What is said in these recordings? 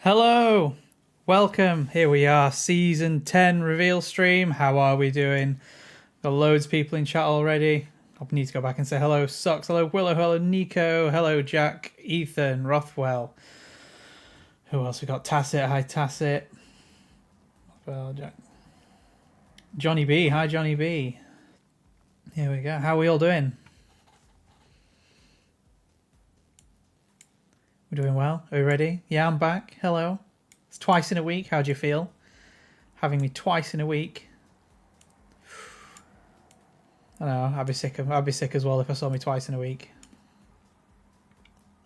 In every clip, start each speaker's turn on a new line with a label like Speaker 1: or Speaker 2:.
Speaker 1: Hello, welcome. Here we are, Season 10 Reveal stream. How are we doing? Got loads of people in chat already. I need to go back and say hello. Socks, hello Willow, hello Nico, hello Jack, Ethan, Rothwell. Who else we got? Tacit, hi Tacit. Well, Jack. Johnny B, hi Johnny B. Here we go. How are we all doing? We're doing well. Are we ready? Yeah, I'm back. Hello. It's twice in a week. How do you feel? Having me twice in a week. I know. I'd be sick as well if I saw me twice in a week.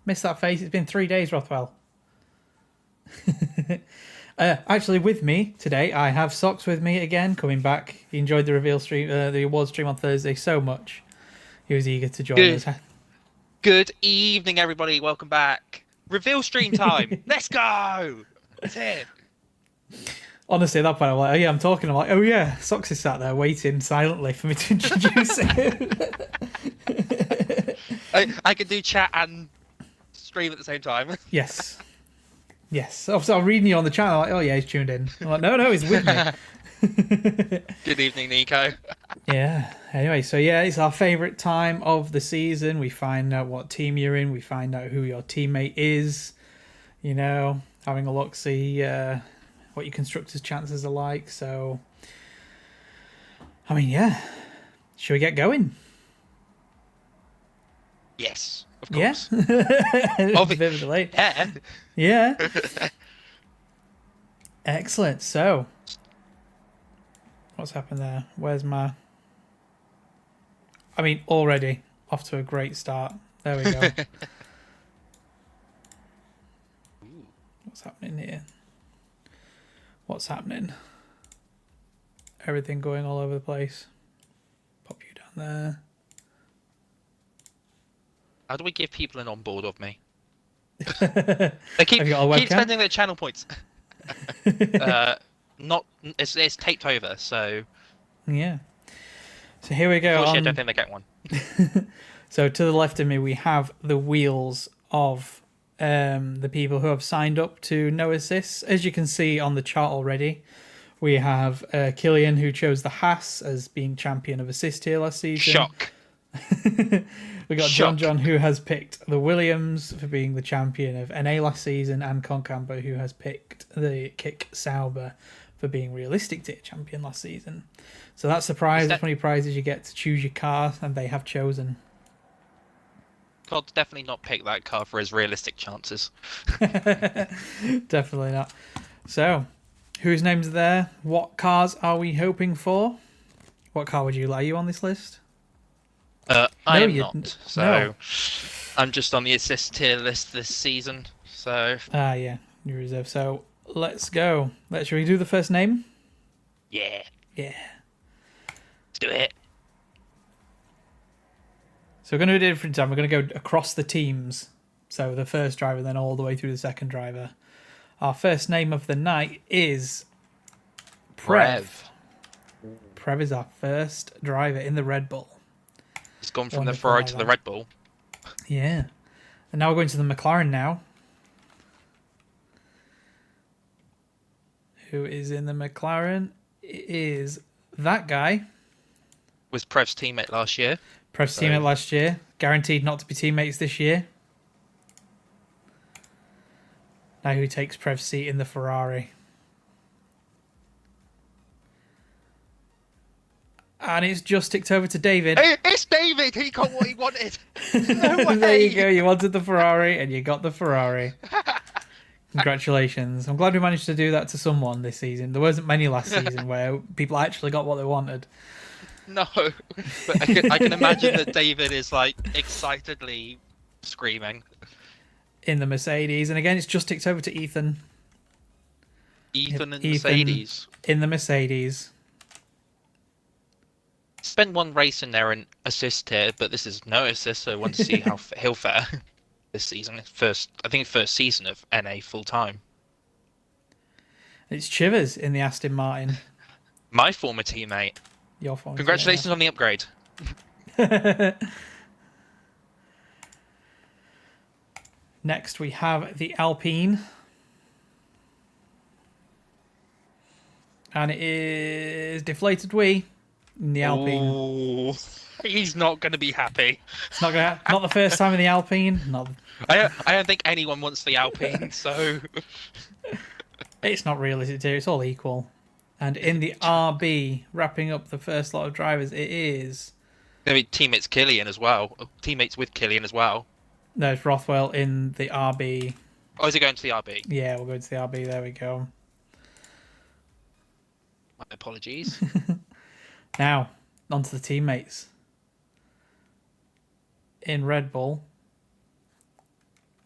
Speaker 1: Miss that face. It's been 3 days, Rothwell. Actually, with me today, I have Socks with me again, coming back. He enjoyed the reveal stream, the award stream on Thursday so much. He was eager to join us.
Speaker 2: Good evening, everybody. Welcome back. Reveal stream time. Let's go. It's here.
Speaker 1: Honestly, at that point, I'm like, oh yeah, I'm talking. I'm like, oh yeah, Socks is sat there waiting silently for me to introduce him.
Speaker 2: I can do chat and stream at the same time.
Speaker 1: Yes. Yes. Obviously, I'm reading you on the channel. Like, oh yeah, he's tuned in. I'm like, no, he's with me.
Speaker 2: Good evening, Nico.
Speaker 1: Yeah. Anyway, so yeah, it's our favourite time of the season. We find out what team you're in. We find out who your teammate is. You know, having a look, see what your constructors' chances are like. So, I mean, yeah. Should we get going?
Speaker 2: Yes, of course.
Speaker 1: Yeah. A bit of a delay.
Speaker 2: Yeah.
Speaker 1: Yeah. Excellent. So, what's happened there? Where's my... I mean, already off to a great start. There we go. What's happening here? What's happening? Everything going all over the place. Pop you down there.
Speaker 2: How do we give people an onboard of me? They keep spending their channel points. It's taped over, so
Speaker 1: yeah. So here we go.
Speaker 2: I don't think they get one.
Speaker 1: So to the left of me, we have the wheels of the people who have signed up to no assists. As you can see on the chart already, we have Killian, who chose the Haas as being champion of assist here last season.
Speaker 2: Shock.
Speaker 1: We got John, who has picked the Williams for being the champion of NA last season, and Concampo, who has picked the Kick Sauber for being realistic tier champion last season. So that's the prize. The 20 prizes you get to choose your car, and they have chosen.
Speaker 2: God's definitely not picked that car for his realistic chances.
Speaker 1: Definitely not. So, whose names are there? What cars are we hoping for? What car would you like? Are you on this list?
Speaker 2: I am not. So no. I'm just on the assist tier list this season. So
Speaker 1: yeah, you reserve. So let's go. Shall we do the first name?
Speaker 2: Yeah.
Speaker 1: Yeah.
Speaker 2: Let's do it.
Speaker 1: So we're going to do it a different time. We're going to go across the teams. So the first driver, then all the way through the second driver. Our first name of the night is Prev. Prev is our first driver in the Red Bull.
Speaker 2: It's gone from the Ferrari to the Red Bull.
Speaker 1: Yeah. And now we're going to the McLaren now. Who is in the McLaren? It is that guy.
Speaker 2: Was Prev's teammate last year.
Speaker 1: Prev's teammate last year. Guaranteed not to be teammates this year. Now who takes Prev's seat in the Ferrari? And it's just ticked over to David.
Speaker 2: Hey, it's David! He got what he wanted! No way!
Speaker 1: There you go. You wanted the Ferrari and you got the Ferrari. Congratulations. I'm glad we managed to do that to someone this season. There wasn't many last season where people actually got what they wanted.
Speaker 2: No. But I can imagine that David is like excitedly screaming.
Speaker 1: In the Mercedes. And again, it's just ticked over to Ethan.
Speaker 2: Ethan and Mercedes.
Speaker 1: In the Mercedes.
Speaker 2: Spent one race in there in assist here, but this is no assist, so I want to see how he'll fare this season. First season of NA full time.
Speaker 1: It's Chivers in the Aston Martin.
Speaker 2: My former teammate.
Speaker 1: Your former
Speaker 2: Congratulations on the upgrade.
Speaker 1: Next we have the Alpine. And it is Deflated Wee in the Alpine.
Speaker 2: Oh, he's not going to be happy.
Speaker 1: It's not the first time in the Alpine. Not
Speaker 2: I don't think anyone wants the Alpine, so
Speaker 1: It's not realistic here. It's all equal. And in the RB, wrapping up the first lot of drivers, it is.
Speaker 2: I mean, teammates Killian as well. Teammates with Killian as well.
Speaker 1: No, it's Rothwell in the RB.
Speaker 2: Oh, is it going to the RB?
Speaker 1: Yeah, we'll go to the RB. There we go.
Speaker 2: My apologies.
Speaker 1: Now, on to the teammates. In Red Bull,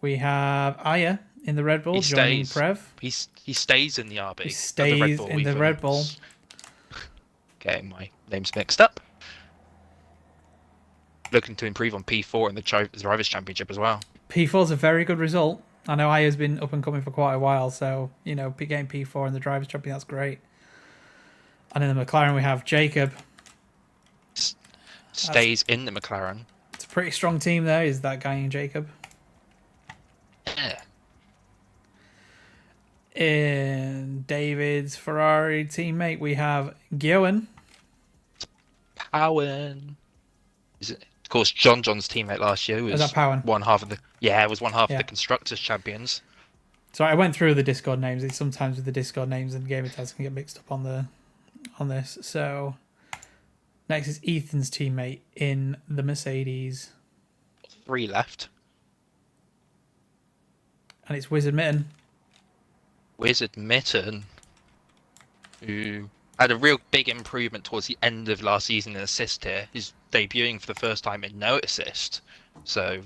Speaker 1: we have Aya in the Red Bull
Speaker 2: He
Speaker 1: joining
Speaker 2: stays.
Speaker 1: Prev.
Speaker 2: He stays in the RB.
Speaker 1: He stays in the Red Bull.
Speaker 2: Getting my names mixed up. Looking to improve on P4 in the Drivers' Championship as well.
Speaker 1: P4 is a very good result. I know Aya's been up and coming for quite a while, so, getting P4 in the Drivers' Championship, that's great. And in the McLaren, we have Jacob.
Speaker 2: Stays in the McLaren.
Speaker 1: It's a pretty strong team there, is that guy in Jacob.
Speaker 2: Yeah.
Speaker 1: In David's Ferrari teammate, we have Giowan.
Speaker 2: Powen. Of course, John's teammate last year was
Speaker 1: that Powen?
Speaker 2: one half of the the Constructors Champions.
Speaker 1: So I went through the Discord names. Sometimes with the Discord names and gamer tags can get mixed up on this. So next is Ethan's teammate in the Mercedes.
Speaker 2: 3 left.
Speaker 1: And it's Wizard Mitten.
Speaker 2: Wizard Mitten, who had a real big improvement towards the end of last season in assist here. He's debuting for the first time in no assist. So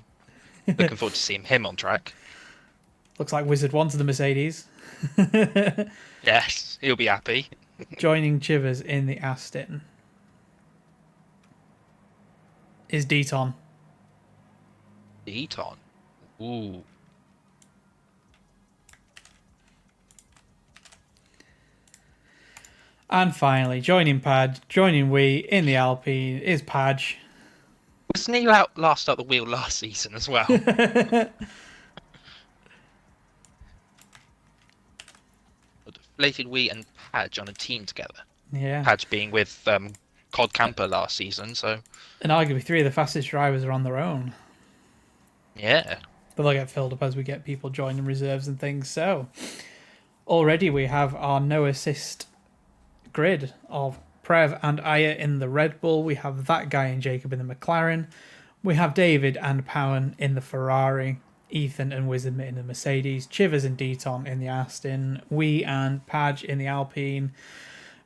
Speaker 2: looking forward to seeing him on track.
Speaker 1: Looks like Wizard wanted the Mercedes.
Speaker 2: Yes, he'll be happy.
Speaker 1: Joining Chivers in the Aston is Deaton.
Speaker 2: Eton. Ooh.
Speaker 1: And finally, joining Wee in the Alpine is Padge.
Speaker 2: Wasn't he last up the wheel last season as well? Deflated Wee and Padge on a team together.
Speaker 1: Yeah.
Speaker 2: Padge being with Cod Camper last season, so
Speaker 1: And arguably 3 of the fastest drivers are on their own.
Speaker 2: yeah.
Speaker 1: But they'll get filled up as we get people joining reserves and things. So already we have our no assist grid of Prev and Aya in the Red Bull. We have that guy and Jacob in the McLaren. We have David and Powen in the Ferrari. Ethan and Wizard in the Mercedes. Chivers and Deaton in the Aston. Wee and Padge in the Alpine.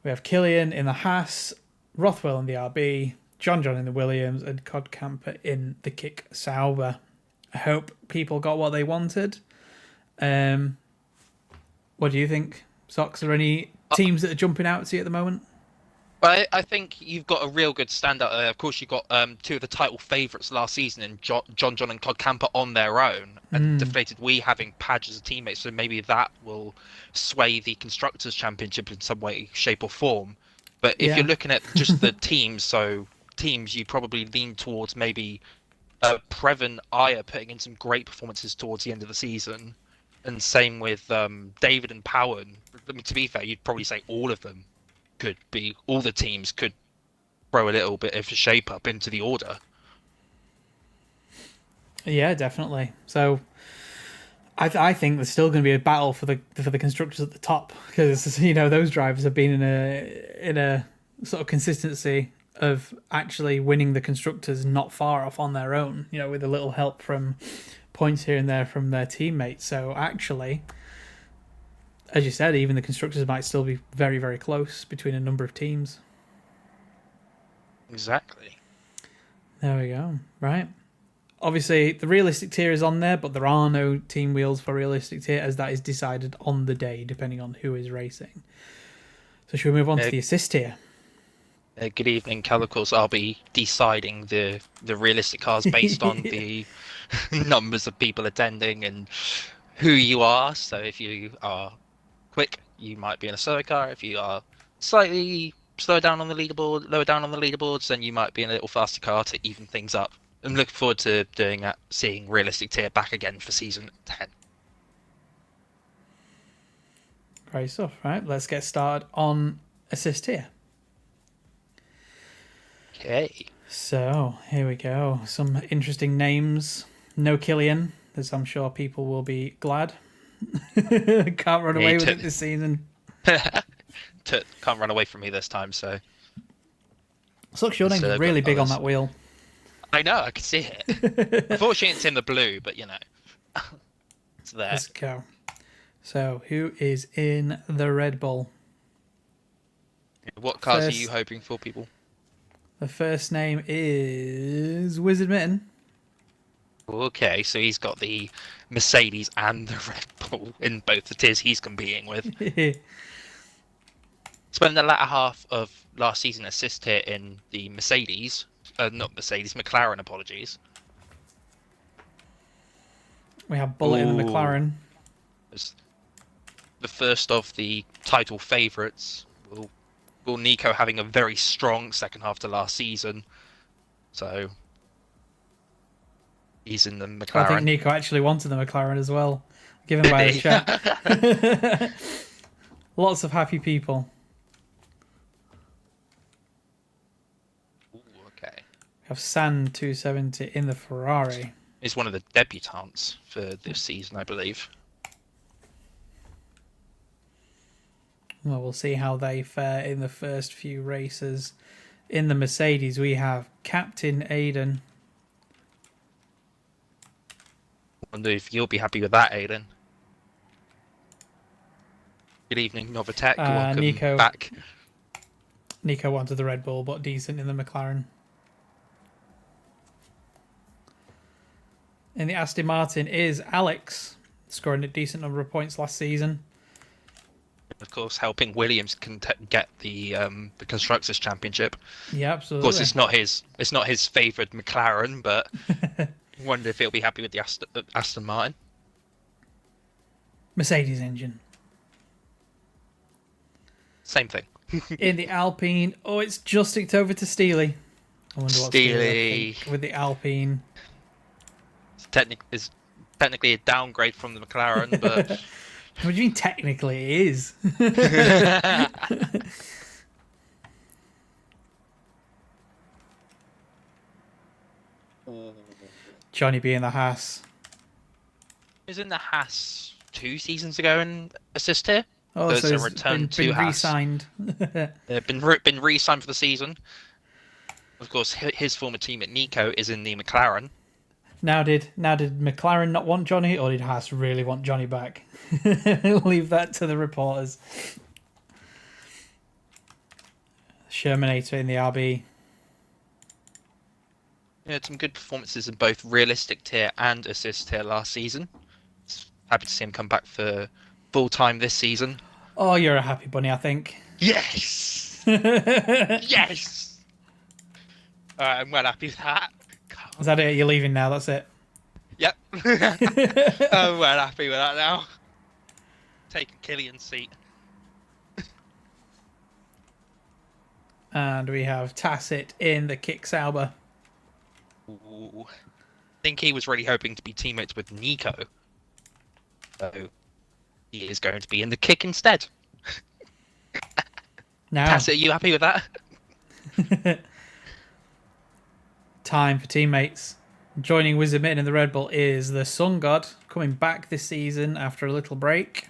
Speaker 1: We have Killian in the Haas. Rothwell in the RB. John in the Williams. And Cod Camper in the Kick Sauber. I hope people got what they wanted. What do you think, Socks? Are there any teams that are jumping out to you at the moment?
Speaker 2: But I think you've got a real good standout there. Of course, you've got 2 of the title favourites last season, and John and Cod Camper on their own, and Deflated Wee having Padge as a teammate. So maybe that will sway the Constructors' Championship in some way, shape, or form. But if you're looking at just the teams, you probably lean towards maybe Prev and Aya putting in some great performances towards the end of the season, and same with David and Powen. I mean, to be fair, you'd probably say all the teams could throw a little bit of a shape up into the order.
Speaker 1: Yeah, definitely. So I think there's still going to be a battle for the constructors at the top, because those drivers have been in a sort of consistency of actually winning the constructors not far off on their own, with a little help from points here and there from their teammates. So actually, as you said, even the constructors might still be very, very close between a number of teams.
Speaker 2: Exactly.
Speaker 1: There we go. Right. Obviously, the realistic tier is on there, but there are no team wheels for realistic tier, as that is decided on the day, depending on who is racing. So should we move on to the assist tier?
Speaker 2: Good evening, Calicos. I'll be deciding the realistic cars based on the numbers of people attending and who you are. So if you are quick, you might be in a slower car. If you are slightly lower down on the leaderboards, then you might be in a little faster car to even things up. I'm looking forward to doing that, seeing realistic tier back again for season 10.
Speaker 1: Great stuff. Right, let's get started on assist here.
Speaker 2: Okay.
Speaker 1: So here we go. Some interesting names. No Killian, as I'm sure people will be glad. Can't run away with it this season.
Speaker 2: Can't run away from me this time, so.
Speaker 1: Sucks, your name's
Speaker 2: Serve
Speaker 1: really big on
Speaker 2: others.
Speaker 1: that wheel.
Speaker 2: I know, I can see it. Unfortunately, it's in the blue, but it's there.
Speaker 1: Let's go. So who is in the Red Bull?
Speaker 2: What cars are
Speaker 1: First-
Speaker 2: you hoping for, people?
Speaker 1: The first name is Wizard Mitten.
Speaker 2: Okay, so he's got the Mercedes and the Red Bull in both the tiers he's competing with. Spent the latter half of last season assist here in the Mercedes, not Mercedes, McLaren, apologies.
Speaker 1: We have Bullet in the
Speaker 2: Ooh.
Speaker 1: McLaren.
Speaker 2: As the first of the title favourites. Will Nico having a very strong second half to last season, so he's in the McLaren.
Speaker 1: I think Nico actually wanted the McLaren as well, given by the chat. Lots of happy people.
Speaker 2: Ooh, okay.
Speaker 1: We have Sand 270 in the Ferrari.
Speaker 2: He's one of the debutants for this season, I believe.
Speaker 1: Well, we'll see how they fare in the first few races. In the Mercedes, we have Captain Aiden.
Speaker 2: Wonder if you'll be happy with that, Aiden. Good evening, Novatech. Welcome
Speaker 1: Nico.
Speaker 2: back.
Speaker 1: Nico wanted the Red Bull, but decent in the McLaren. In the Aston Martin is Alex, scoring a decent number of points last season.
Speaker 2: Of course, helping Williams get the constructors' championship.
Speaker 1: Yeah,
Speaker 2: Of
Speaker 1: absolutely.
Speaker 2: course, it's not his favoured McLaren, but wonder if he'll be happy with the Aston Martin.
Speaker 1: Mercedes engine.
Speaker 2: Same thing.
Speaker 1: In the Alpine, oh, it's just ticked over to Steely. I wonder what Steely think with the Alpine.
Speaker 2: It's technically a downgrade from the McLaren, but
Speaker 1: What do you mean technically it is? Johnny B in the Haas.
Speaker 2: is in the Haas 2 seasons ago in assist here.
Speaker 1: Oh,
Speaker 2: There's
Speaker 1: so
Speaker 2: a
Speaker 1: he's
Speaker 2: return to
Speaker 1: been
Speaker 2: Haas.
Speaker 1: re-signed.
Speaker 2: Been re-signed for the season. Of course, his former teammate Nico is in the McLaren.
Speaker 1: Now did McLaren not want Johnny, or did Haas really want Johnny back? Leave that to the reporters. Shermanator in the RB.
Speaker 2: Had some good performances in both realistic tier and assist tier last season. Happy to see him come back for full time this season.
Speaker 1: Oh, you're a happy bunny, I think.
Speaker 2: Yes! Yes! I'm well happy with that.
Speaker 1: Is that it? You're leaving now, that's it.
Speaker 2: Yep. I'm well happy with that now. Taking Killian's seat.
Speaker 1: And we have Tacit in the Kick Sauber.
Speaker 2: Ooh. I think he was really hoping to be teammates with Nico. So he is going to be in the kick instead.
Speaker 1: Now,
Speaker 2: Tacit, are you happy with that?
Speaker 1: time for teammates. Joining Wizard Mitten in the Red Bull is the Sun God, coming back this season after a little break.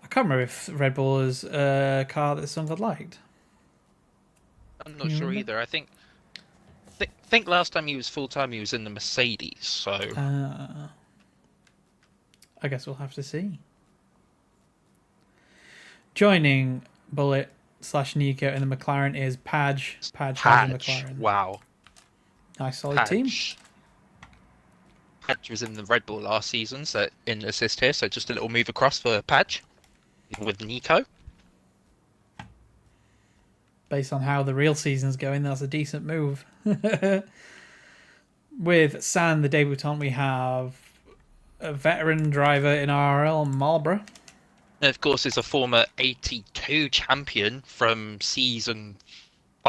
Speaker 1: I can't remember if Red Bull is a car that the Sun God liked.
Speaker 2: I'm not sure either. I think last time he was full time he was in the Mercedes, so
Speaker 1: I guess we'll have to see. Joining Bullet / Nico in the McLaren is Padge. Padge has a McLaren.
Speaker 2: Wow.
Speaker 1: Nice solid team.
Speaker 2: Padge was in the Red Bull last season, so in assist here, so just a little move across for Padge with Nico.
Speaker 1: Based on how the real season's going, that's a decent move. With San, the debutant, we have a veteran driver in IIRL, Marlborough.
Speaker 2: And of course, is a former 82 champion from season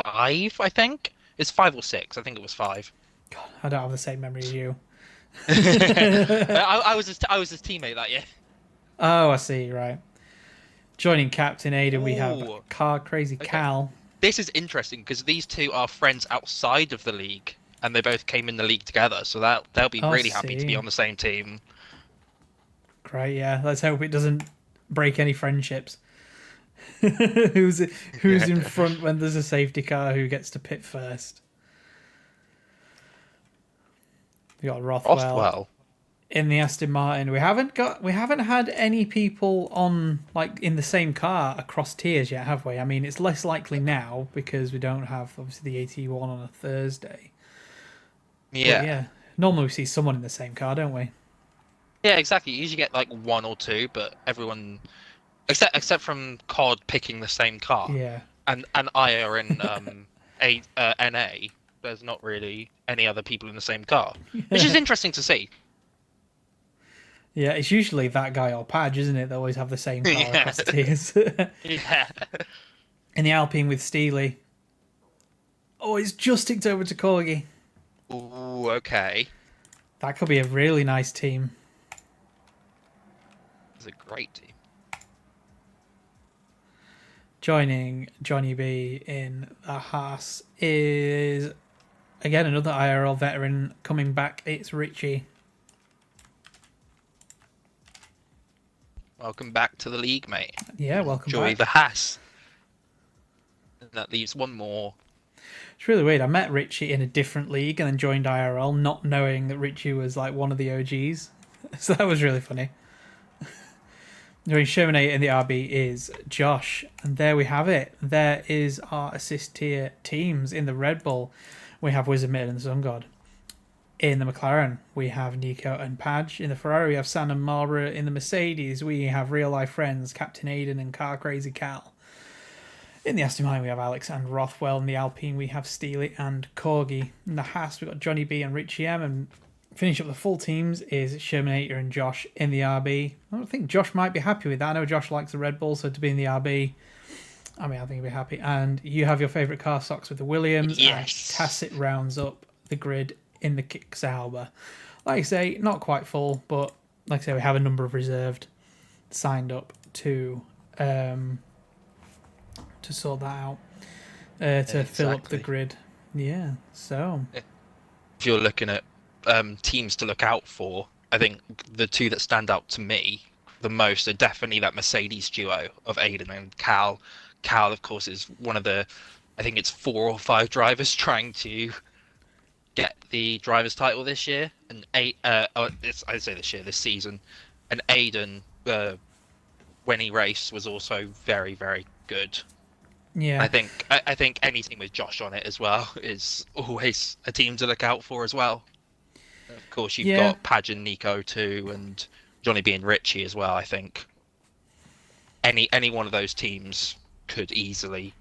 Speaker 2: 5, I think. It's 5 or 6. I think it was 5.
Speaker 1: God, I don't have the same memory as you.
Speaker 2: I was his teammate that year.
Speaker 1: Oh, I see, right. Joining Captain Aiden, we have
Speaker 2: Ooh,
Speaker 1: Car Crazy
Speaker 2: okay.
Speaker 1: Cal.
Speaker 2: This is interesting because these two are friends outside of the league, and they both came in the league together, so that they'll be
Speaker 1: Oh,
Speaker 2: really happy to be
Speaker 1: see.
Speaker 2: on the same team.
Speaker 1: Great, yeah. Let's hope it doesn't break any friendships. who's
Speaker 2: Yeah.
Speaker 1: who's in front when there's a safety car? Who gets to pit first? We got Rothwell
Speaker 2: Rothwell.
Speaker 1: in the Aston Martin. We haven't had any people on like in the same car across tiers yet, have we? I mean, it's less likely now because we don't have obviously the AT1 on a Thursday. But
Speaker 2: Yeah.
Speaker 1: yeah, normally we see someone in the same car, don't we?
Speaker 2: Yeah, exactly. You usually get like one or two, but everyone except from COD picking the same car,
Speaker 1: Yeah.
Speaker 2: and I are in NA. There's not really any other people in the same car, which is interesting to see.
Speaker 1: Yeah, it's usually that guy or Padge, isn't it? They always have the same car
Speaker 2: Yeah,
Speaker 1: across the tiers.
Speaker 2: yeah.
Speaker 1: In the Alpine with Steely. Oh, it's just ticked over to Corgi.
Speaker 2: Ooh, okay.
Speaker 1: That could be a really nice team.
Speaker 2: It's a great team.
Speaker 1: Joining Johnny B in the Haas is again another IRL veteran coming back. It's Richie.
Speaker 2: Welcome back to the league, mate.
Speaker 1: Yeah, welcome
Speaker 2: Enjoy
Speaker 1: back.
Speaker 2: the Haas. And that leaves one more.
Speaker 1: It's really weird. I met Richie in a different league and then joined IRL, not knowing that Richie was like one of the OGs. So that was really funny. Joining Shermanator in the RB is Josh, and there we have it. There is our assist tier teams in the Red Bull. We have Wizard Mid and the Sun God. In the McLaren, we have Nico and Padge. In the Ferrari, we have Sam and Marlborough. In the Mercedes, we have real life friends Captain Aiden and Car Crazy Cal. In the Aston Martin, we have Alex and Rothwell. In the Alpine, we have Steely and Corgi. In the Haas, we've got Johnny B and Richie M. And finish up the full teams is Shermanator and Josh in the RB. I don't think Josh might be happy with that. I know Josh likes the Red Bull, so to be in the RB, I mean, I think he'll be happy. And you have your favourite car socks with the Williams.
Speaker 2: Yes.
Speaker 1: And Tacit rounds up the grid in the Kick Sauber. Like I say, not quite full, but like I say, we have a number of reserved signed up to sort that out, to fill up the
Speaker 2: Exactly.
Speaker 1: grid. Yeah, so
Speaker 2: If you're looking at teams to look out for, I think the two that stand out to me the most are definitely that Mercedes duo of Aiden and Cal. Cal, of course, is one of the, I think it's 4 or 5 drivers trying to get the drivers' title this year, and I'd say this season, and Aiden, when he raced, was also very, very good.
Speaker 1: yeah,
Speaker 2: I think any team with Josh on it as well is always a team to look out for as well. Of course, you've
Speaker 1: yeah.
Speaker 2: got Padge and Nico too, and Johnny B and Richie as well. I think any one of those teams could easily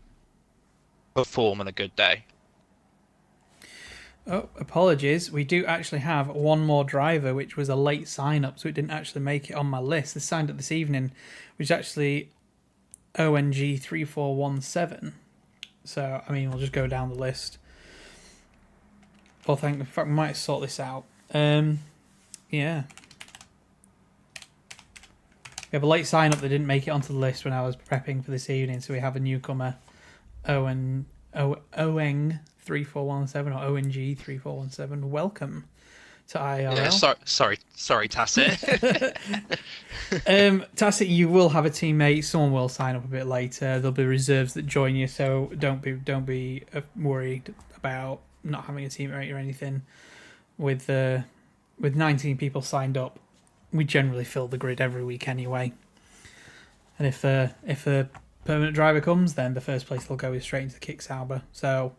Speaker 2: perform on a good day.
Speaker 1: Oh, apologies. We do actually have one more driver, which was a late sign up, so it didn't actually make it on my list. They signed up this evening, which is actually ONG3417. So, I mean, we'll just go down the list. Well, in fact, we might sort this out. Yeah. We have a late sign up that didn't make it onto the list when I was prepping for this evening, so we have a newcomer, ONG 3417 or ONG 3417. Welcome to IRL.
Speaker 2: Yeah, sorry, Tacit.
Speaker 1: Tacit, you will have a teammate. Someone will sign up a bit later. There'll be reserves that join you, so don't be worried about not having a teammate or anything. With 19 people signed up, we generally fill the grid every week anyway. And if a permanent driver comes, then the first place they'll go is straight into the Kick Sauber. So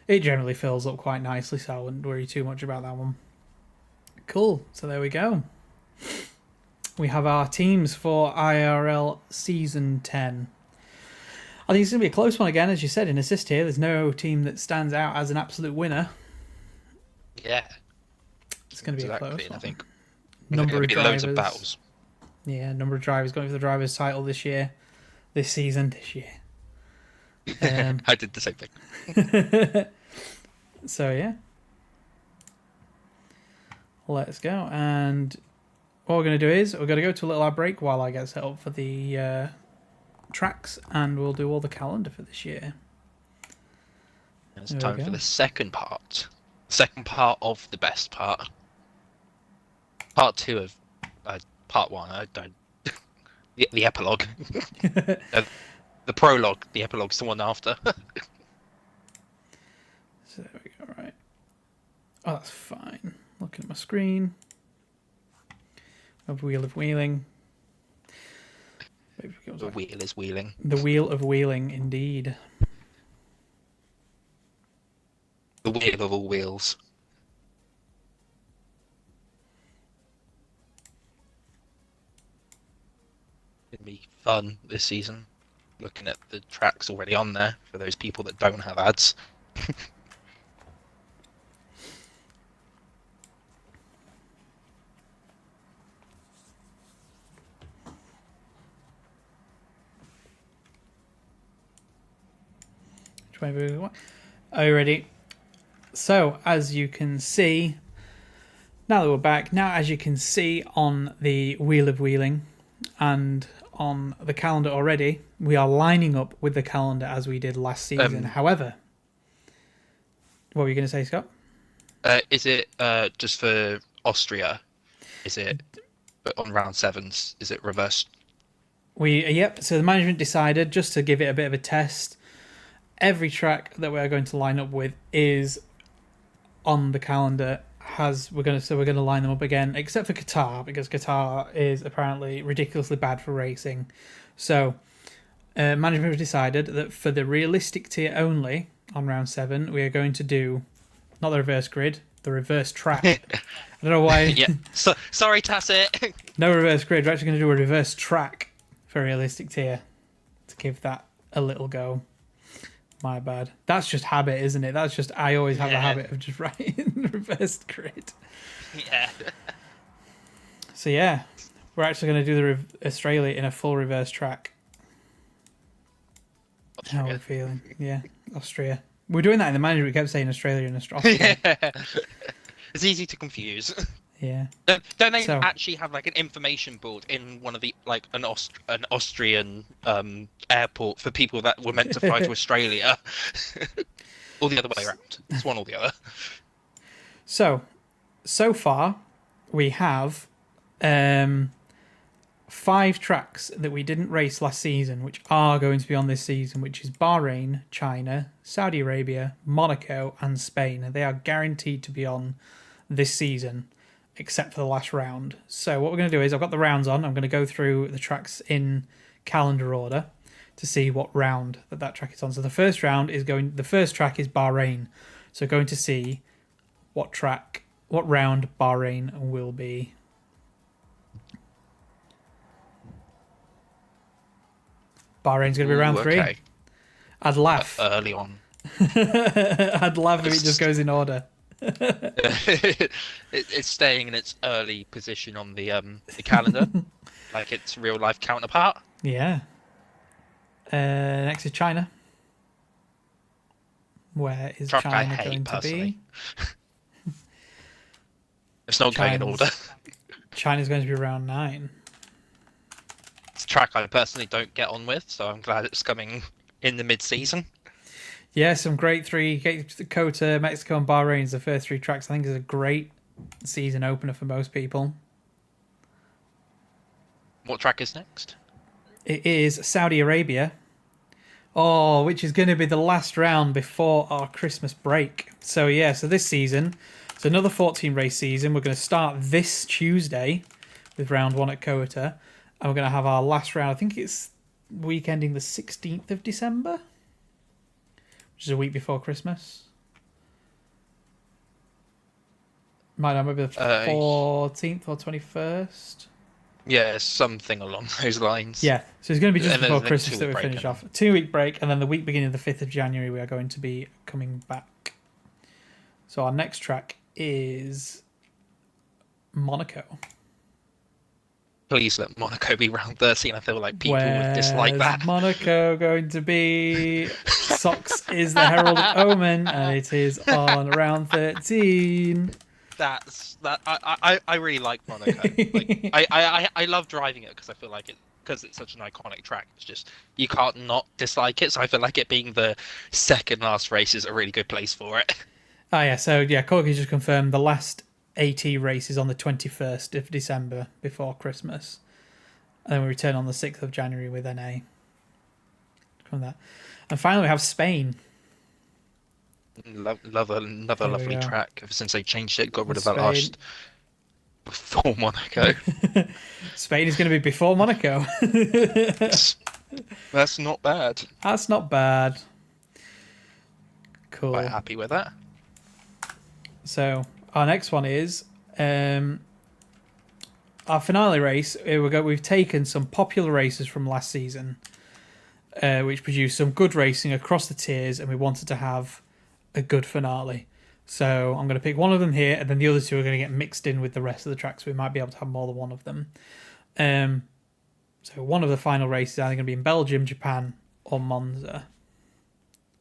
Speaker 1: it generally fills up quite nicely, so I wouldn't worry too much about that one. Cool. So there we go. We have our teams for IRL Season 10. I think it's going to be a close one again, as you said, in assist here. There's no team that stands out as an absolute winner.
Speaker 2: Yeah,
Speaker 1: It's going to be
Speaker 2: exactly.
Speaker 1: a close one.
Speaker 2: I think
Speaker 1: Number
Speaker 2: there'll
Speaker 1: of
Speaker 2: be
Speaker 1: drivers.
Speaker 2: loads of battles.
Speaker 1: Yeah, number of drivers going for the driver's title this year. This season.
Speaker 2: I did the same thing.
Speaker 1: So, yeah. Let's go. And what we're going to do is we're going to go to a little ad break while I get set up for the tracks, and we'll do all the calendar for this year.
Speaker 2: It's time for the second part. Second part of the best part. Part 2 of part 1. I don't. The epilogue. The prologue. The epilogue's the one after.
Speaker 1: So there we go. Right. Oh, that's fine. Looking at my screen. Of Wheel of Wheeling.
Speaker 2: The wheel is wheeling.
Speaker 1: The Wheel of Wheeling, indeed.
Speaker 2: The wheel of all wheels. It'll be fun this season. Looking at the tracks already on there for those people that don't have ads.
Speaker 1: Are you ready? So, as you can see, now that we're back, as you can see on the Wheel of Wheeling and on the calendar already, we are lining up with the calendar as we did last season. However, what were you going to say, Scott?
Speaker 2: Is it just for Austria? Is it on round 7s? Is it reversed?
Speaker 1: Yep. So the management decided, just to give it a bit of a test, every track that we're going to line up with is on the calendar. We're going to line them up again, except for Qatar, because Qatar is apparently ridiculously bad for racing. So management has decided that for the realistic tier only on round 7, we are going to do not the reverse grid, the reverse track. I don't know why.
Speaker 2: Yeah. Sorry, Tacit.
Speaker 1: No reverse grid. We're actually going to do a reverse track for realistic tier to give that a little go. My bad. That's just habit, isn't it? That's just, I always have a habit of just writing reverse grid.
Speaker 2: Yeah.
Speaker 1: So yeah, we're actually going to do the Australia in a full reverse track. Austria. How are we feeling? Yeah, Austria. We're doing that in the manager. We kept saying Australia and Austria.
Speaker 2: Yeah. It's easy to confuse.
Speaker 1: Yeah.
Speaker 2: Don't they actually have like an information board in one of the an Austrian airport for people that were meant to fly to Australia, or the other way around? It's one or the other.
Speaker 1: So far, we have 5 tracks that we didn't race last season, which are going to be on this season, which is Bahrain, China, Saudi Arabia, Monaco, and Spain. They are guaranteed to be on this season, except for the last round. So what we're going to do is, I've got the rounds on. I'm going to go through the tracks in calendar order to see what round that track is on. So the first track is Bahrain. So going to see what round Bahrain will be. Bahrain's going to be round 3.
Speaker 2: Okay.
Speaker 1: I'd laugh.
Speaker 2: Early on.
Speaker 1: I'd laugh if it just goes in order.
Speaker 2: It's staying in its early position on the calendar, like its real life counterpart.
Speaker 1: Yeah. Next is China. Where is
Speaker 2: Track
Speaker 1: China
Speaker 2: I hate,
Speaker 1: going
Speaker 2: personally.
Speaker 1: to be?
Speaker 2: It's not going in order.
Speaker 1: China's going to be round 9.
Speaker 2: It's a track I personally don't get on with, so I'm glad it's coming in the mid-season.
Speaker 1: Yeah, some great 3. Dakota, Mexico, and Bahrain is the first 3 tracks. I think is a great season opener for most people.
Speaker 2: What track is next?
Speaker 1: It is Saudi Arabia. Oh, which is going to be the last round before our Christmas break. So yeah, so this season, it's another 14 race season. We're going to start this Tuesday with round 1 at Kota. And we're going to have our last round, I think it's week ending the 16th of December, which is a week before Christmas. Might not maybe the 14th or 21st.
Speaker 2: Yeah, something along those lines.
Speaker 1: Yeah, so it's going to be just
Speaker 2: And
Speaker 1: before
Speaker 2: then
Speaker 1: Christmas that we finish off. 2-week break, and then the week beginning of the 5th of January, we are going to be coming back. So our next track is Monaco.
Speaker 2: Please let Monaco be round 13. I feel like people would dislike that.
Speaker 1: Monaco going to be? Sox is the herald of omen, and it is on round 13.
Speaker 2: I really like Monaco. Like, I love driving it because I feel like because it's such an iconic track. It's just you can't not dislike it. So I feel like it being the second last race is a really good place for it.
Speaker 1: Oh yeah, so yeah, Corky just confirmed the last AT race is on the 21st of December before Christmas, and then we return on the 6th of January with NA. From that, and finally we have Spain.
Speaker 2: Love another
Speaker 1: There we
Speaker 2: lovely
Speaker 1: go.
Speaker 2: track. Ever since they changed it, got rid of that
Speaker 1: Spain.
Speaker 2: last before Monaco.
Speaker 1: Spain is going to be before Monaco.
Speaker 2: That's not bad.
Speaker 1: That's not bad. Cool.
Speaker 2: Quite happy with that.
Speaker 1: So our next one is our finale race. We've taken some popular races from last season, which produced some good racing across the tiers, and we wanted to have a good finale. So I'm going to pick one of them here, and then the other two are going to get mixed in with the rest of the tracks. So we might be able to have more than one of them. So one of the final races is either going to be in Belgium, Japan, or Monza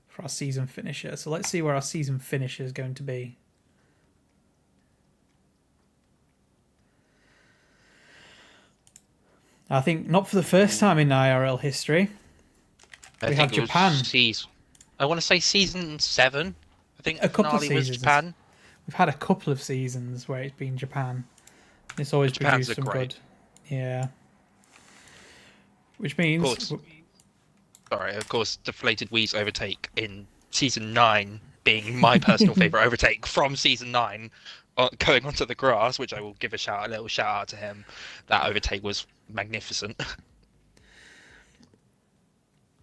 Speaker 1: for our season finisher. So let's see where our season finisher is going to be. I think not for the first time in IRL history. We have Japan.
Speaker 2: I want to say season 7. I think
Speaker 1: A couple of
Speaker 2: finale was
Speaker 1: seasons.
Speaker 2: Japan.
Speaker 1: We've had a couple of seasons where it's been Japan. It's always
Speaker 2: Japan's
Speaker 1: produced some
Speaker 2: great.
Speaker 1: good. Yeah. Which means
Speaker 2: Of course, Deflated Wee's overtake in season 9 being my personal favourite overtake from season 9, going onto the grass, which I will give a little shout out to him. That overtake was magnificent.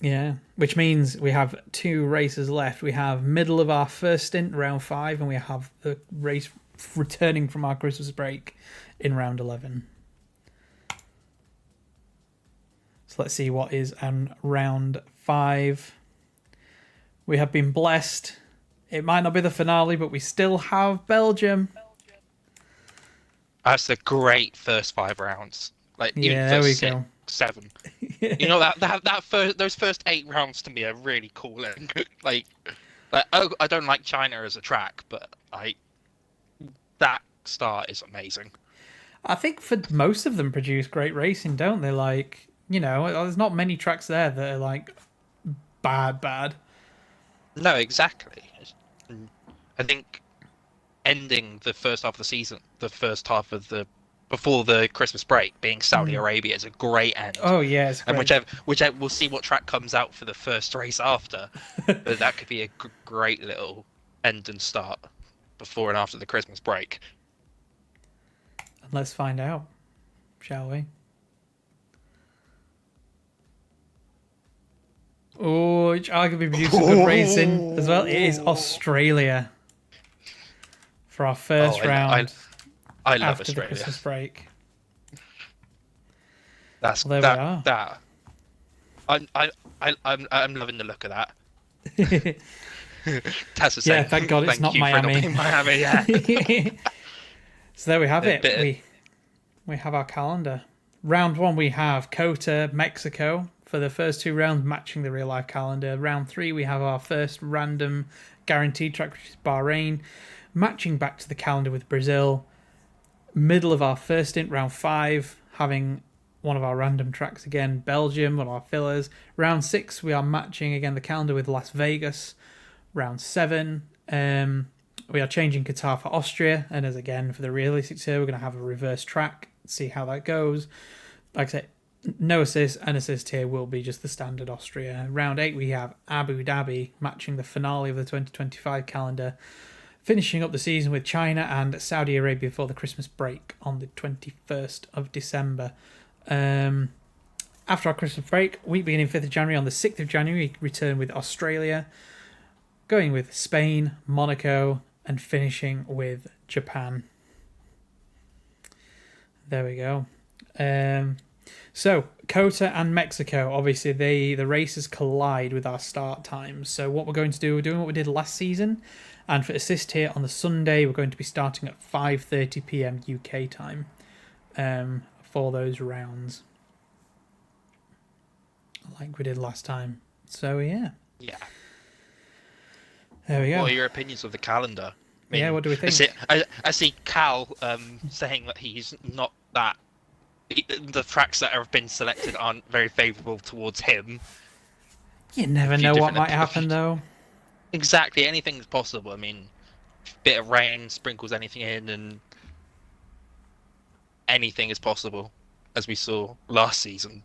Speaker 1: yeah. Which means we have 2 races left. We have middle of our first stint, round 5, and we have the race returning from our Christmas break in round 11. So let's see what is on round 5. We have been blessed. It might not be the finale, but we still have Belgium.
Speaker 2: That's a great first 5 rounds. Like even
Speaker 1: Yeah, there we
Speaker 2: first 6,
Speaker 1: go.
Speaker 2: 7. You know those first 8 rounds to me are really cool. like oh, I don't like China as a track, but that start is amazing.
Speaker 1: I think for most of them produce great racing, don't they? Like, you know, there's not many tracks there that are like bad.
Speaker 2: No, exactly. I think ending the first half of the season, the first half of the before the Christmas break, being Saudi Arabia is a great end.
Speaker 1: Oh yeah, it's great.
Speaker 2: And whichever we'll see what track comes out for the first race after, but that could be a great little end and start before and after the Christmas break.
Speaker 1: Let's find out, shall we? Oh, which arguably producing good racing as well. It is Australia for our first round.
Speaker 2: I love
Speaker 1: after
Speaker 2: Australia.
Speaker 1: the Christmas break.
Speaker 2: That's
Speaker 1: well, there we are.
Speaker 2: That. I'm loving the look of that. Tessa saying,
Speaker 1: thank God it's not
Speaker 2: you for
Speaker 1: Miami.
Speaker 2: not being Miami. Yeah.
Speaker 1: So there we have it. We have our calendar. Round 1 we have Kota, Mexico for the first 2 rounds, matching the real life calendar. Round 3 we have our first random guaranteed track, which is Bahrain, matching back to the calendar with Brazil. Middle of our first stint, round 5, having one of our random tracks again, Belgium, one of our fillers. Round 6 we are matching again the calendar with Las Vegas. Round 7 we are changing Qatar for Austria, and as again for the realistic tier we're going to have a reverse track, see how that goes. Like I said, no assist, an assist here will be just the standard Austria. Round 8 we have Abu Dhabi, matching the finale of the 2025 calendar, finishing up the season with China and Saudi Arabia before the Christmas break on the 21st of December. After our Christmas break, week beginning 5th of January, on the 6th of January, we return with Australia, going with Spain, Monaco, and finishing with Japan. There we go. So, Kota and Mexico, obviously the races collide with our start times. So what we're going to do, we're doing what we did last season. And for assist here on the Sunday, we're going to be starting at 5:30 p.m. UK time for those rounds, like we did last time. So yeah.
Speaker 2: Yeah.
Speaker 1: There we go.
Speaker 2: What are your opinions of the calendar?
Speaker 1: Yeah, what do we think?
Speaker 2: I see Cal saying that he's not that The tracks that have been selected aren't very favourable towards him.
Speaker 1: You
Speaker 2: A
Speaker 1: never
Speaker 2: few
Speaker 1: know what
Speaker 2: different,
Speaker 1: might
Speaker 2: a few,
Speaker 1: happen, though.
Speaker 2: exactly anything's possible. I mean, bit of rain sprinkles anything in, and anything is possible, as we saw last season.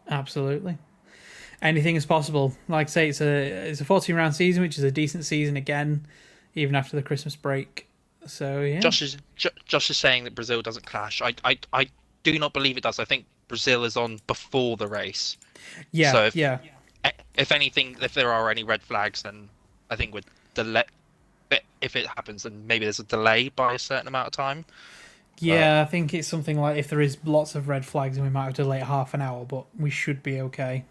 Speaker 1: Absolutely. Anything is possible. Like I say, it's a 14-round season, which is a decent season again, even after the Christmas break. So yeah,
Speaker 2: Josh is saying that Brazil doesn't clash. I do not believe it does. I think Brazil is on before the race.
Speaker 1: yeah,
Speaker 2: So
Speaker 1: yeah,
Speaker 2: if anything, if there are any red flags, then I think we're delay. If it happens, then maybe there's a delay by a certain amount of time. But
Speaker 1: yeah. I think it's something like if there is lots of red flags, then we might have to delay it half an hour, but we should be okay.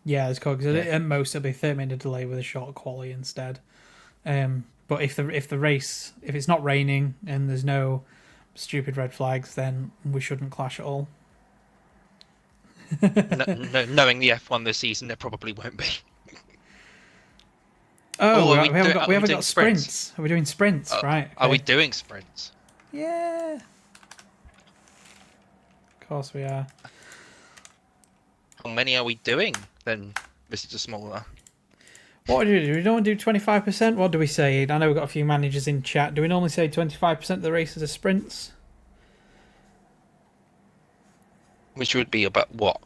Speaker 1: Yeah, it's cool because
Speaker 2: yeah,
Speaker 1: at most it'll be 30-minute delay with a short quali instead. But if the race if it's not raining and there's no stupid red flags, then we shouldn't clash at all.
Speaker 2: knowing the F1 this season, there probably won't be.
Speaker 1: Oh,
Speaker 2: Oh,
Speaker 1: we
Speaker 2: are we
Speaker 1: haven't
Speaker 2: doing
Speaker 1: got
Speaker 2: sprints?
Speaker 1: sprints. Are we doing sprints? Right.
Speaker 2: Are we
Speaker 1: Okay.
Speaker 2: doing sprints?
Speaker 1: Yeah. Of course we are.
Speaker 2: How many are we doing then, Mr. Smaller?
Speaker 1: What do we do? We don't do 25%. What do we say? I know we've got a few managers in chat. Do we normally say 25% of the races are sprints?
Speaker 2: Which would be about what,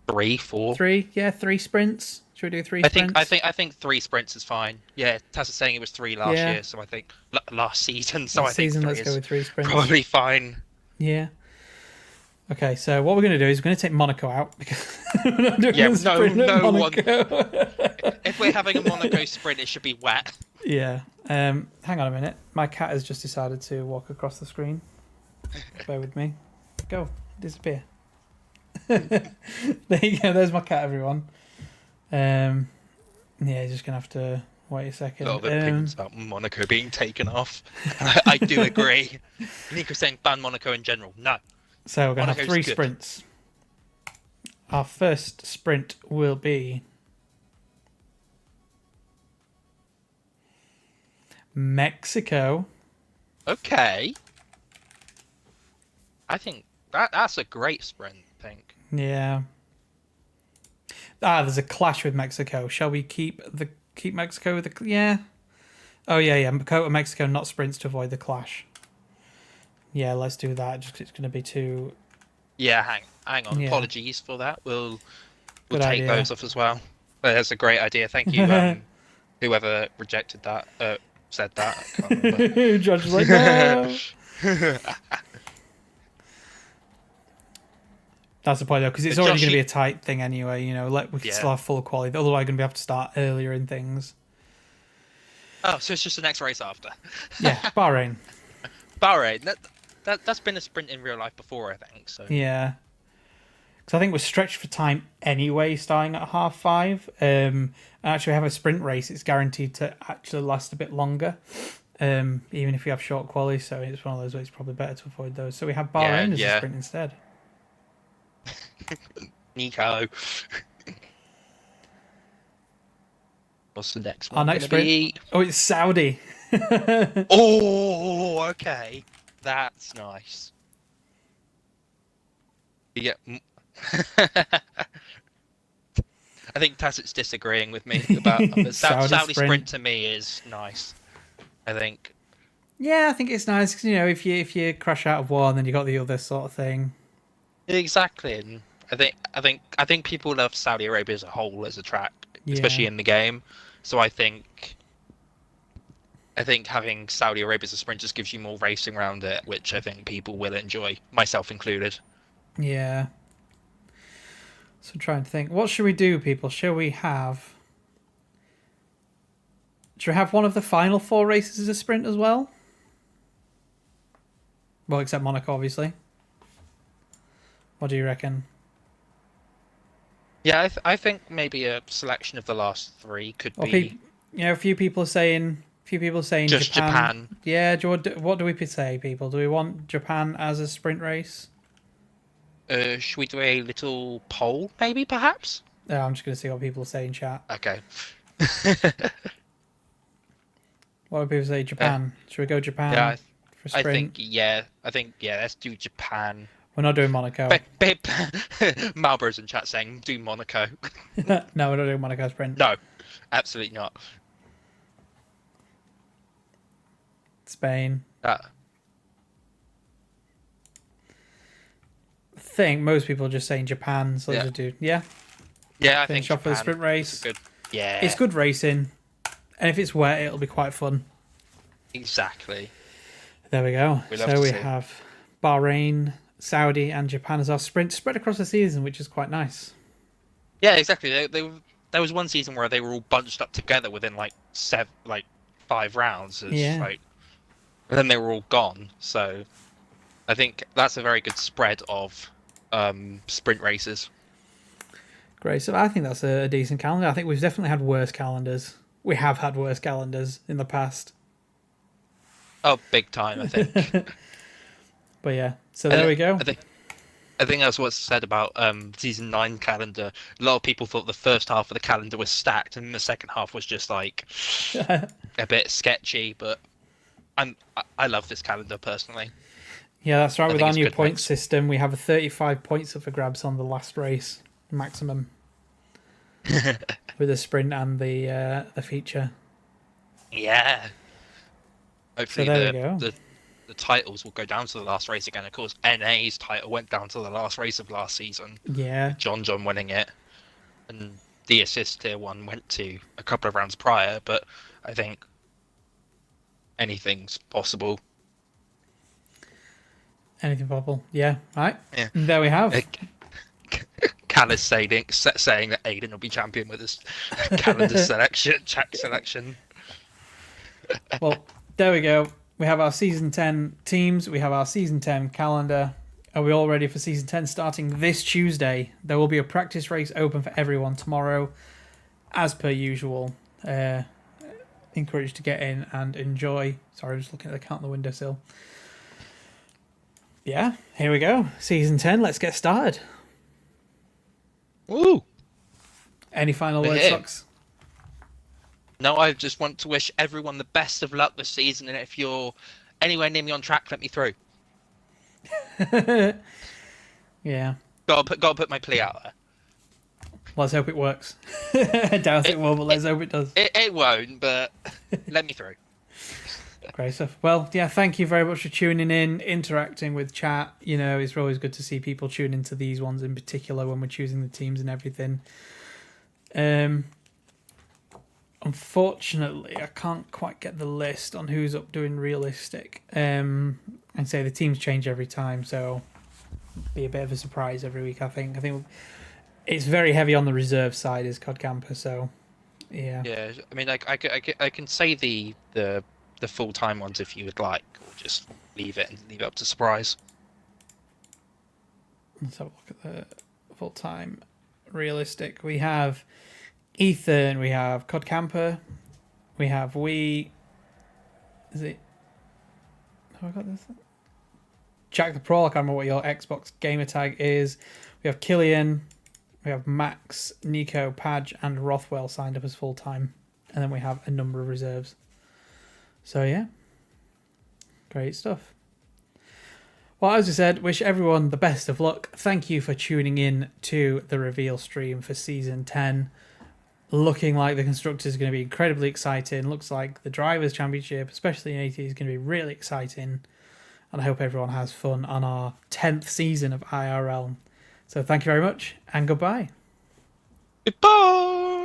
Speaker 2: 3, 4?
Speaker 1: Three? Yeah, three sprints. Should we do three sprints?
Speaker 2: I think 3 sprints is fine. Yeah, Taz is saying it was 3 last
Speaker 1: Yeah.
Speaker 2: year, so I think last season. So
Speaker 1: Last
Speaker 2: I think
Speaker 1: season,
Speaker 2: 3
Speaker 1: let's go
Speaker 2: is
Speaker 1: with three sprints.
Speaker 2: probably fine.
Speaker 1: Yeah. Okay, so what we're going to do is we're going to take Monaco out because we're not doing
Speaker 2: Yeah,
Speaker 1: a sprint at
Speaker 2: no one.
Speaker 1: Monaco.
Speaker 2: If we're having a Monaco sprint, it should be wet.
Speaker 1: Yeah. Hang on a minute. My cat has just decided to walk across the screen. Bear with me. Go. Disappear. There you go. There's my cat, everyone. Yeah, you're just going to have to wait a second.
Speaker 2: A lot of opinions about Monaco being taken off. I do agree. Nico's saying ban Monaco in general. No.
Speaker 1: So we're going to have
Speaker 2: Monaco's
Speaker 1: 3
Speaker 2: good.
Speaker 1: sprints. Our first sprint will be Mexico.
Speaker 2: Okay. I think that's a great sprint, I think.
Speaker 1: Yeah. There's a clash with Mexico. Shall we keep Mexico with the yeah? Oh yeah. Go to Mexico, not sprints to avoid the clash. Yeah, let's do that. Just 'cause it's going to be too.
Speaker 2: Yeah, hang on.
Speaker 1: Yeah.
Speaker 2: Apologies for that. We'll
Speaker 1: Good
Speaker 2: take
Speaker 1: idea.
Speaker 2: those off as well. That's a great idea. Thank you, whoever rejected that, said that. I can't remember.
Speaker 1: Judge was like, no. That's the point though, because it's already going to be a tight thing anyway. You know, we can still have full quality. Otherwise, we're going to be able to start earlier in things.
Speaker 2: Oh, so it's just the next race after.
Speaker 1: Yeah, Bahrain.
Speaker 2: Bahrain. That's been a sprint in real life before, I think. So
Speaker 1: Yeah. Because I think we're stretched for time anyway, starting at 5:30. And actually, we have a sprint race. It's guaranteed to actually last a bit longer, even if we have short quali. So it's one of those ways. It's probably better to avoid those. So we have Bahrain as a sprint instead.
Speaker 2: Nico. What's the next one?
Speaker 1: Our next sprint. Oh, it's Saudi.
Speaker 2: Oh, okay. That's nice. Yeah. I think Tacit's disagreeing with me about the Saudi sprint to me is nice. I think.
Speaker 1: Yeah, I think it's nice because if you crash out of one, then you got the other sort of thing.
Speaker 2: Exactly, and I think people love Saudi Arabia as a whole as a track, especially in the game. So I think having Saudi Arabia as a sprint just gives you more racing around it, which I think people will enjoy, myself included.
Speaker 1: Yeah. So I'm trying to think. What should we do, people? Should we have one of the final 4 races as a sprint as well? Well, except Monaco, obviously. What do you reckon?
Speaker 2: Yeah, I think maybe a selection of the last 3 could be.
Speaker 1: A few people are saying
Speaker 2: just Japan.
Speaker 1: Yeah, what do we say, people? Do we want Japan as a sprint race?
Speaker 2: Should we do a little poll, maybe, perhaps?
Speaker 1: No, I'm just going to see what people say in chat.
Speaker 2: Okay.
Speaker 1: What do people say? Japan. Should we go Japan for sprint.
Speaker 2: I think let's do Japan.
Speaker 1: We're not doing Monaco.
Speaker 2: Marlboro's in chat saying do Monaco.
Speaker 1: No, we're not doing Monaco sprint.
Speaker 2: No, absolutely not.
Speaker 1: Spain.
Speaker 2: Uh,
Speaker 1: I think most people are just saying Japan, so let's just do
Speaker 2: I think
Speaker 1: finish off with a sprint race.
Speaker 2: Good. Yeah,
Speaker 1: It's good racing, and if it's wet, it'll be quite fun.
Speaker 2: exactly.
Speaker 1: There we go.
Speaker 2: We love
Speaker 1: So
Speaker 2: to
Speaker 1: we
Speaker 2: see.
Speaker 1: have Bahrain, Saudi, and Japan as our sprint spread across the season, which is quite nice.
Speaker 2: Yeah, exactly. There was one season where they were all bunched up together within like 5 rounds.
Speaker 1: Yeah.
Speaker 2: And then they were all gone. So I think that's a very good spread of sprint races.
Speaker 1: Great. So I think that's a decent calendar. I think we've definitely had worse calendars. We have had worse calendars in the past.
Speaker 2: Oh, big time, I think.
Speaker 1: But yeah, so there we go.
Speaker 2: I think that's what's said about season 9 calendar. A lot of people thought the first half of the calendar was stacked, and the second half was just like a bit sketchy. But I love this calendar personally.
Speaker 1: Yeah, that's right.
Speaker 2: I
Speaker 1: With
Speaker 2: think
Speaker 1: our
Speaker 2: it's
Speaker 1: new
Speaker 2: good
Speaker 1: point
Speaker 2: mix.
Speaker 1: system, we have a 35 points up for grabs on the last race maximum with the sprint and the feature.
Speaker 2: Yeah. Hopefully
Speaker 1: there we go.
Speaker 2: The titles will go down to the last race again. Of course, NA's title went down to the last race of last season.
Speaker 1: Yeah,
Speaker 2: John winning it, and the assist tier 1 went to a couple of rounds prior. But I think anything's possible.
Speaker 1: anything possible. Yeah, right.
Speaker 2: Yeah.
Speaker 1: And there we have.
Speaker 2: Cal is saying that Aiden will be champion with his calendar track selection.
Speaker 1: Well, there we go. We have our season 10 teams. We have our season 10 calendar. Are we all ready for season 10 starting this Tuesday? There will be a practice race open for everyone tomorrow, as per usual. Encouraged to get in and enjoy. Sorry, I'm just looking at the count on the windowsill. Yeah, here we go. Season 10, let's get started.
Speaker 2: Woo!
Speaker 1: Any final
Speaker 2: We're
Speaker 1: words,
Speaker 2: here.
Speaker 1: Socks?
Speaker 2: No, I just want to wish everyone the best of luck this season, and if you're anywhere near me on track, let me through.
Speaker 1: Yeah,
Speaker 2: Gotta put my plea out there.
Speaker 1: let's hope it works. I doubt it will, but let's hope it does.
Speaker 2: It won't, but let me through.
Speaker 1: Great stuff. Well, yeah, thank you very much for tuning in, interacting with chat. You know, it's always good to see people tune into these ones in particular when we're choosing the teams and everything. Unfortunately, I can't quite get the list on who's up doing realistic. And say the teams change every time, so be a bit of a surprise every week. I think it's very heavy on the reserve side is COD Camper, so yeah.
Speaker 2: Yeah, I mean, I can say the full time ones if you would like, or just leave it up to surprise.
Speaker 1: Let's have a look at the full time realistic. We have Ethan, we have COD Camper, we have Is it? Have I got this? Jack the Pro, I can't remember what your Xbox gamer tag is. We have Killian, we have Max, Nico, Padge, and Rothwell signed up as full time. And then we have a number of reserves. So yeah, great stuff. Well, as I said, wish everyone the best of luck. Thank you for tuning in to the reveal stream for Season 10. Looking like the Constructors is going to be incredibly exciting. Looks like the Drivers' Championship, especially in AT, is going to be really exciting. And I hope everyone has fun on our 10th season of IRL. So thank you very much, and goodbye.
Speaker 2: Goodbye.